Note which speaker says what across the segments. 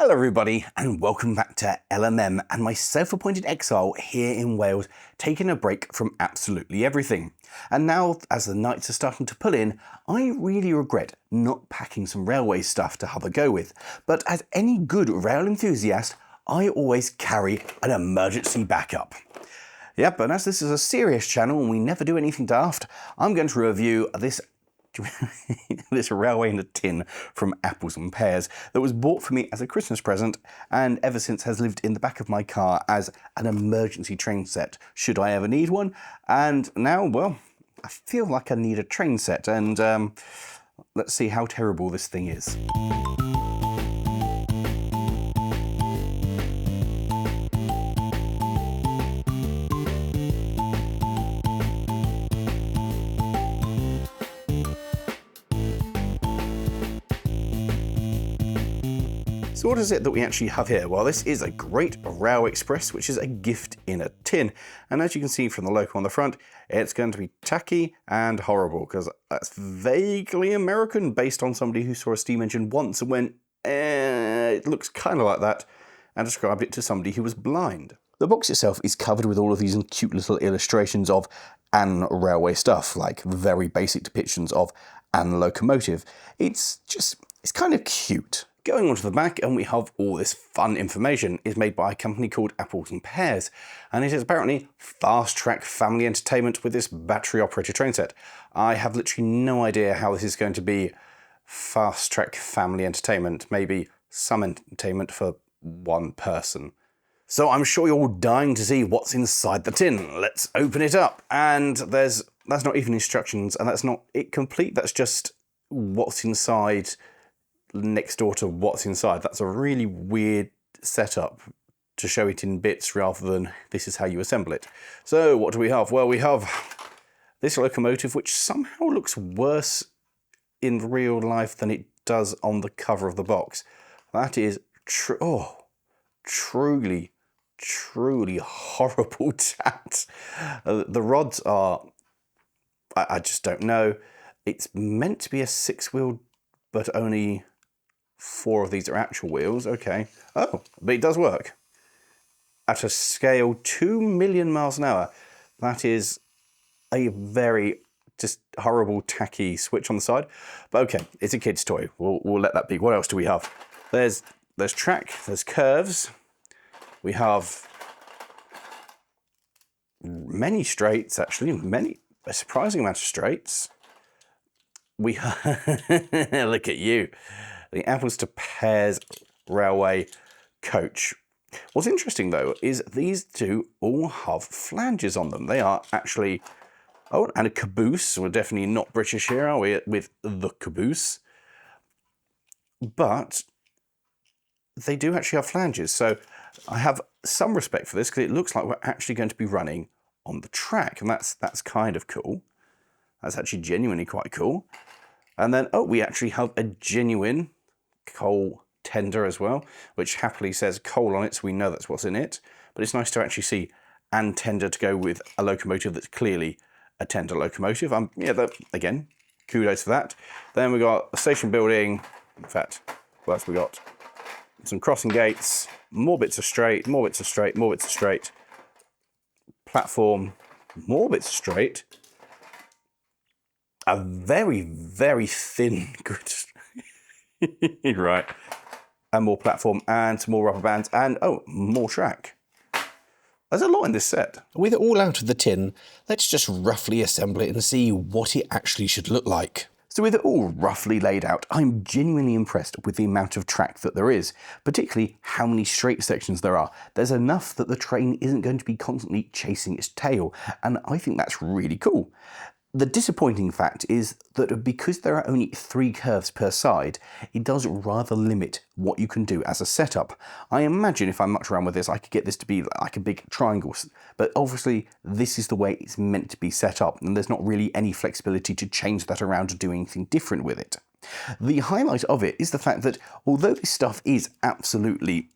Speaker 1: Hello everybody and welcome back to LMM and my self-appointed exile here in Wales, taking a break from absolutely everything. And now, as the nights are starting to pull in, I really regret not packing some railway stuff to have a go with. But as any good rail enthusiast, I always carry an emergency backup. Yep, and as this is a serious channel and we never do anything daft, I'm going to review this railway in a tin from Apples and Pears that was bought for me as a Christmas present and ever since has lived in the back of my car as an emergency train set should I ever need one. And now, well, I feel like I need a train set, and let's see how terrible this thing is. So what is it that we actually have here? Well, this is a Great Rail Express, which is a gift in a tin. And as you can see from the Loco on the front, it's going to be tacky and horrible because that's vaguely American based on somebody who saw a steam engine once and went, it looks kind of like that, and described it to somebody who was blind. The box itself is covered with all of these cute little illustrations of an railway stuff, like very basic depictions of an locomotive. It's kind of cute. Going on to the back, and we have all this fun information. Is made by a company called Apples and Pears, and it is apparently fast-track family entertainment with this battery-operated train set. I have literally no idea how this is going to be fast-track family entertainment, maybe some entertainment for one person. So I'm sure you're all dying to see what's inside the tin. Let's open it up, and that's not even instructions, and that's not it complete, that's just what's inside next door to what's inside. That's a really weird setup to show it in bits rather than this is how you assemble it. So what do we have? Well, we have this locomotive, which somehow looks worse in real life than it does on the cover of the box. That is truly horrible tat. The rods are, I just don't know. It's meant to be a 6-wheel, but only 4 of these are actual wheels. Okay. Oh, but it does work. At a scale 2 million miles an hour, that is a very just horrible, tacky switch on the side. But okay, it's a kid's toy. We'll let that be. What else do we have? There's track, there's curves. We have many straights, actually, a surprising amount of straights. We look at you. The Apples to Pears Railway Coach. What's interesting though is these two all have flanges on them. They are actually, oh, and a caboose. We're definitely not British here, are we, with the caboose? But they do actually have flanges. So I have some respect for this because it looks like we're actually going to be running on the track, and that's kind of cool. That's actually genuinely quite cool. And then, oh, we actually have a genuine coal tender as well, which happily says coal on it, so we know that's what's in it. But it's nice to actually see and tender to go with a locomotive that's clearly a tender locomotive. Yeah, again, kudos for that. Then we got a station building. In fact, what else we got? Some crossing gates, more bits of straight, more bits of straight, more bits of straight. Platform, more bits of straight. A very, very thin good right. And more platform and some more rubber bands and, oh, more track. There's a lot in this set.
Speaker 2: With it all out of the tin, let's just roughly assemble it and see what it actually should look like.
Speaker 1: So with it all roughly laid out, I'm genuinely impressed with the amount of track that there is, particularly how many straight sections there are. There's enough that the train isn't going to be constantly chasing its tail, and I think that's really cool. The disappointing fact is that because there are only 3 curves per side, it does rather limit what you can do as a setup. I imagine if I muck around with this, I could get this to be like a big triangle, but obviously this is the way it's meant to be set up, and there's not really any flexibility to change that around or do anything different with it. The highlight of it is the fact that although this stuff is absolutely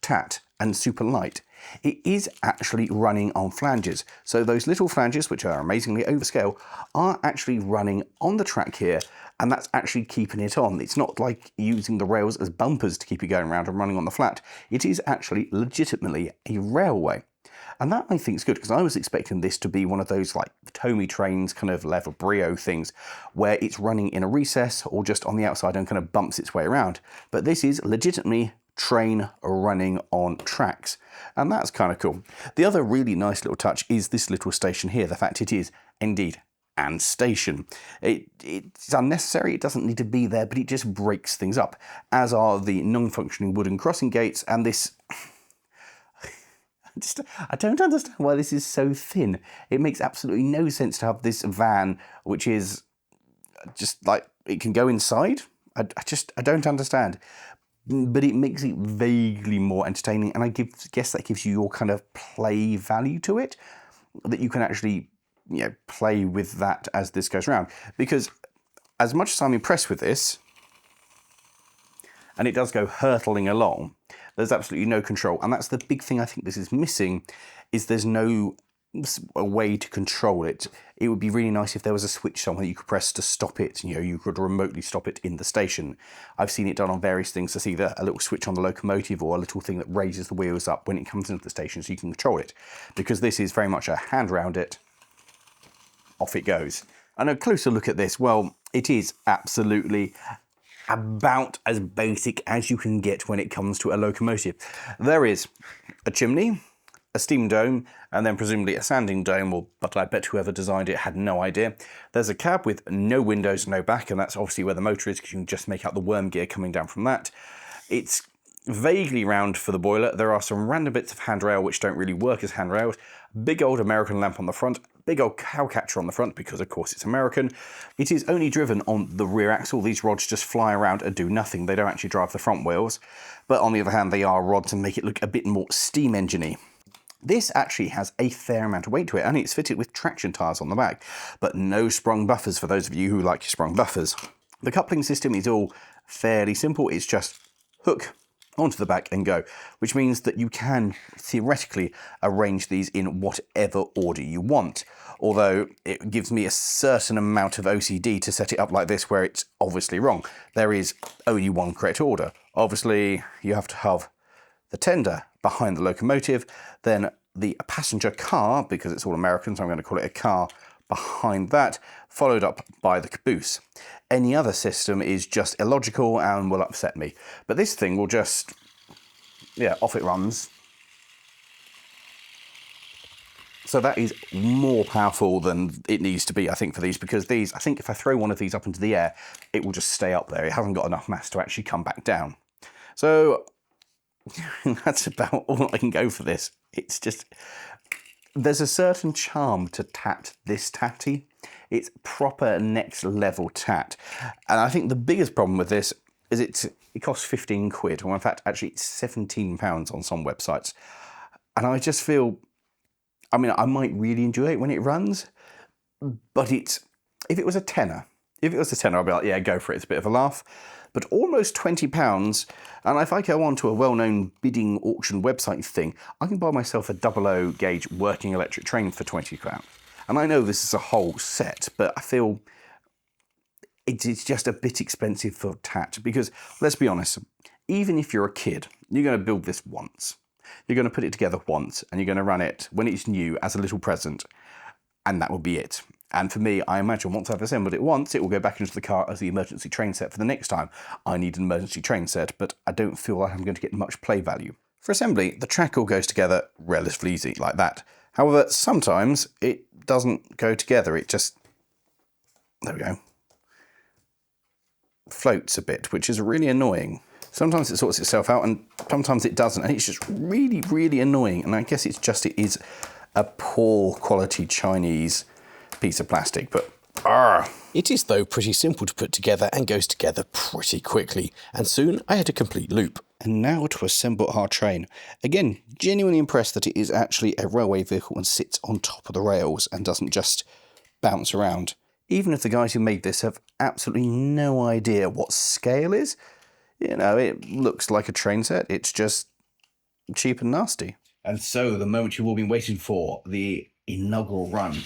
Speaker 1: tat and super light. It is actually running on flanges. So those little flanges, which are amazingly overscale, are actually running on the track here, and that's actually keeping it on. It's not like using the rails as bumpers to keep it going around and running on the flat. It is actually legitimately a railway. And that I think is good, because I was expecting this to be one of those like Tomy trains kind of level brio things where it's running in a recess or just on the outside and kind of bumps its way around. But this is legitimately train running on tracks, and that's kind of cool. The other really nice little touch is this little station here, the fact it is indeed and station. It's unnecessary, it doesn't need to be there, but it just breaks things up, as are the non-functioning wooden crossing gates and this. I don't understand why this is so thin. It makes absolutely no sense to have this van, which is just like, it can go inside. I don't understand. But it makes it vaguely more entertaining, and I guess that gives you your kind of play value to it, that you can actually, play with that as this goes around. Because as much as I'm impressed with this, and it does go hurtling along, there's absolutely no control. And that's the big thing I think this is missing, is there's no way to control it. It would be really nice if there was a switch somewhere you could press to stop it. You could remotely stop it in the station. I've seen it done on various things. There's either a little switch on the locomotive or a little thing that raises the wheels up when it comes into the station so you can control it. Because this is very much a hand round it, off it goes. And a closer look at this, well, it is absolutely about as basic as you can get when it comes to a locomotive. There is a chimney, a steam dome, and then presumably a sanding dome, but I bet whoever designed it had no idea. There's a cab with no windows, no back, and that's obviously where the motor is, because you can just make out the worm gear coming down from that. It's vaguely round for the boiler. There are some random bits of handrail which don't really work as handrails. Big old American lamp on the front, big old cowcatcher on the front, because of course it's American. It is only driven on the rear axle. These rods just fly around and do nothing. They don't actually drive the front wheels. But on the other hand, they are rods and make it look a bit more steam engine-y. This actually has a fair amount of weight to it, and it's fitted with traction tyres on the back, but no sprung buffers for those of you who like your sprung buffers. The coupling system is all fairly simple. It's just hook onto the back and go, which means that you can theoretically arrange these in whatever order you want. Although it gives me a certain amount of OCD to set it up like this, where it's obviously wrong. There is only one correct order. Obviously, you have to have the tender behind the locomotive, then the passenger car, because it's all American, so I'm going to call it a car, behind that, followed up by the caboose. Any other system is just illogical and will upset me. But this thing will just, off it runs. So that is more powerful than it needs to be, I think, for these, because these, I think if I throw one of these up into the air, it will just stay up there. It hasn't got enough mass to actually come back down. So that's about all I can go for this. It's just, there's a certain charm to this tatty. It's proper next level tat. And I think the biggest problem with this is it costs 15 quid, or in fact, actually it's £17 on some websites. And I just feel, I mean, I might really enjoy it when it runs, but if it was a tenner, I'd be like, yeah, go for it. It's a bit of a laugh. But almost £20, and if I go on to a well-known bidding auction website thing, I can buy myself a 00 gauge working electric train for £20. And I know this is a whole set, but I feel it's just a bit expensive for tat, because let's be honest, even if you're a kid, you're going to build this once. You're going to put it together once, and you're going to run it when it's new as a little present, and that will be it. And for me, I imagine once I've assembled it once, it will go back into the car as the emergency train set for the next time I need an emergency train set, but I don't feel like I'm going to get much play value. For assembly, the track all goes together relatively easy, like that. However, sometimes it doesn't go together. It just, there we go, floats a bit, which is really annoying. Sometimes it sorts itself out and sometimes it doesn't, and it's just really, really annoying. And I guess it is a poor quality Chinese piece of plastic, but
Speaker 2: It is, though, pretty simple to put together and goes together pretty quickly, and soon I had a complete loop.
Speaker 1: And now to assemble our train. Again, genuinely impressed that it is actually a railway vehicle and sits on top of the rails and doesn't just bounce around. Even if the guys who made this have absolutely no idea what scale is, it looks like a train set. It's just cheap and nasty. And so, the moment you've all been waiting for, the inaugural run.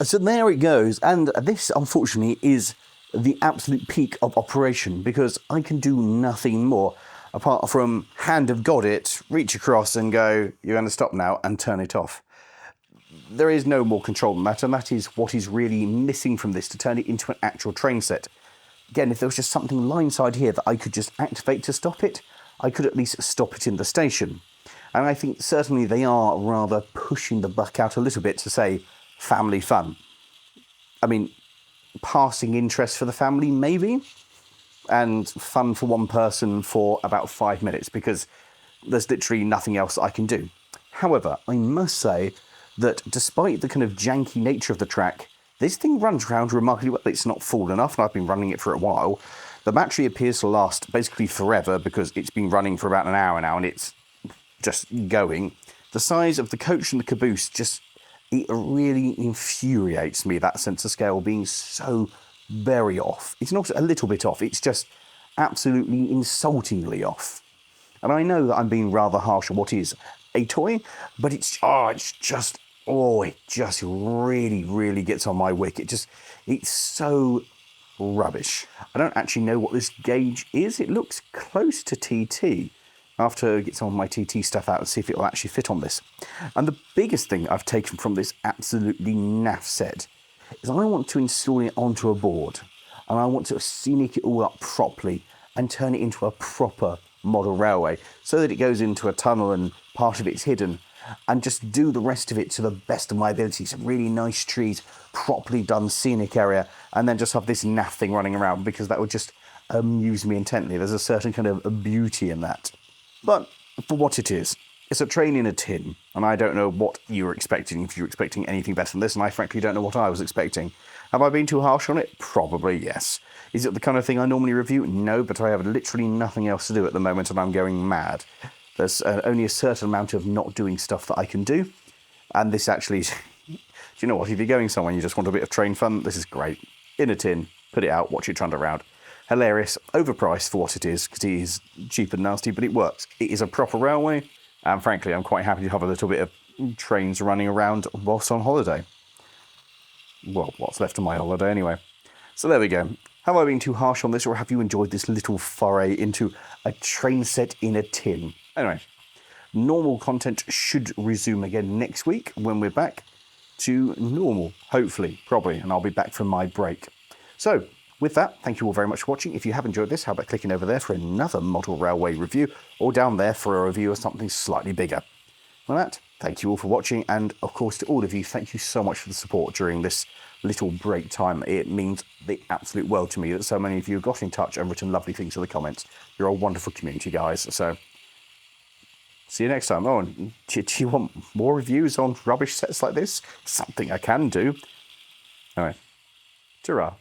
Speaker 1: So there it goes, and this, unfortunately, is the absolute peak of operation, because I can do nothing more apart from hand of God it, reach across and go, you're going to stop now, and turn it off. There is no more control than that, and that is what is really missing from this to turn it into an actual train set. Again, if there was just something line-side here that I could just activate to stop it, I could at least stop it in the station. And I think certainly they are rather pushing the buck out a little bit to say family fun. I mean, passing interest for the family, maybe, and fun for one person for about 5 minutes, because there's literally nothing else I can do. However, I must say that despite the kind of janky nature of the track, this thing runs around remarkably well. It's not full enough, and I've been running it for a while. The battery appears to last basically forever, because it's been running for about an hour now, and it's just going. The size of the coach and the caboose it really infuriates me, that sense of scale being so very off. It's not a little bit off, it's just absolutely insultingly off. And I know that I'm being rather harsh on what is a toy, but it just really, really gets on my wick. It's so rubbish. I don't actually know what this gauge is. It looks close to TT. I'll have to get some of my TT stuff out and see if it will actually fit on this. And the biggest thing I've taken from this absolutely naff set is I want to install it onto a board, and I want to scenic it all up properly and turn it into a proper model railway so that it goes into a tunnel and part of it's hidden, and just do the rest of it to the best of my ability. Some really nice trees, properly done scenic area, and then just have this naff thing running around, because that would just amuse me intently. There's a certain kind of beauty in that. But for what it is, it's a train in a tin, and I don't know what you were expecting, if you were expecting anything better than this, and I frankly don't know what I was expecting. Have I been too harsh on it? Probably yes. Is it the kind of thing I normally review? No, but I have literally nothing else to do at the moment, and I'm going mad. There's only a certain amount of not doing stuff that I can do, and this actually, do you know what, if you're going somewhere and you just want a bit of train fun, this is great. In a tin, put it out, watch it trundle around. Hilarious, overpriced for what it is, because it is cheap and nasty, but it works. It is a proper railway, and frankly, I'm quite happy to have a little bit of trains running around whilst on holiday. Well, what's left of my holiday anyway. So there we go. Have I been too harsh on this, or have you enjoyed this little foray into a train set in a tin? Anyway, normal content should resume again next week when we're back to normal, hopefully, probably, and I'll be back from my break. So, with that, thank you all very much for watching. If you have enjoyed this, how about clicking over there for another model railway review, or down there for a review of something slightly bigger. With that, thank you all for watching, and of course to all of you, thank you so much for the support during this little break time. It means the absolute world to me that so many of you have got in touch and written lovely things in the comments. You're a wonderful community, guys. So, see you next time. Oh, and do you want more reviews on rubbish sets like this? Something I can do. Anyway, ta-ra.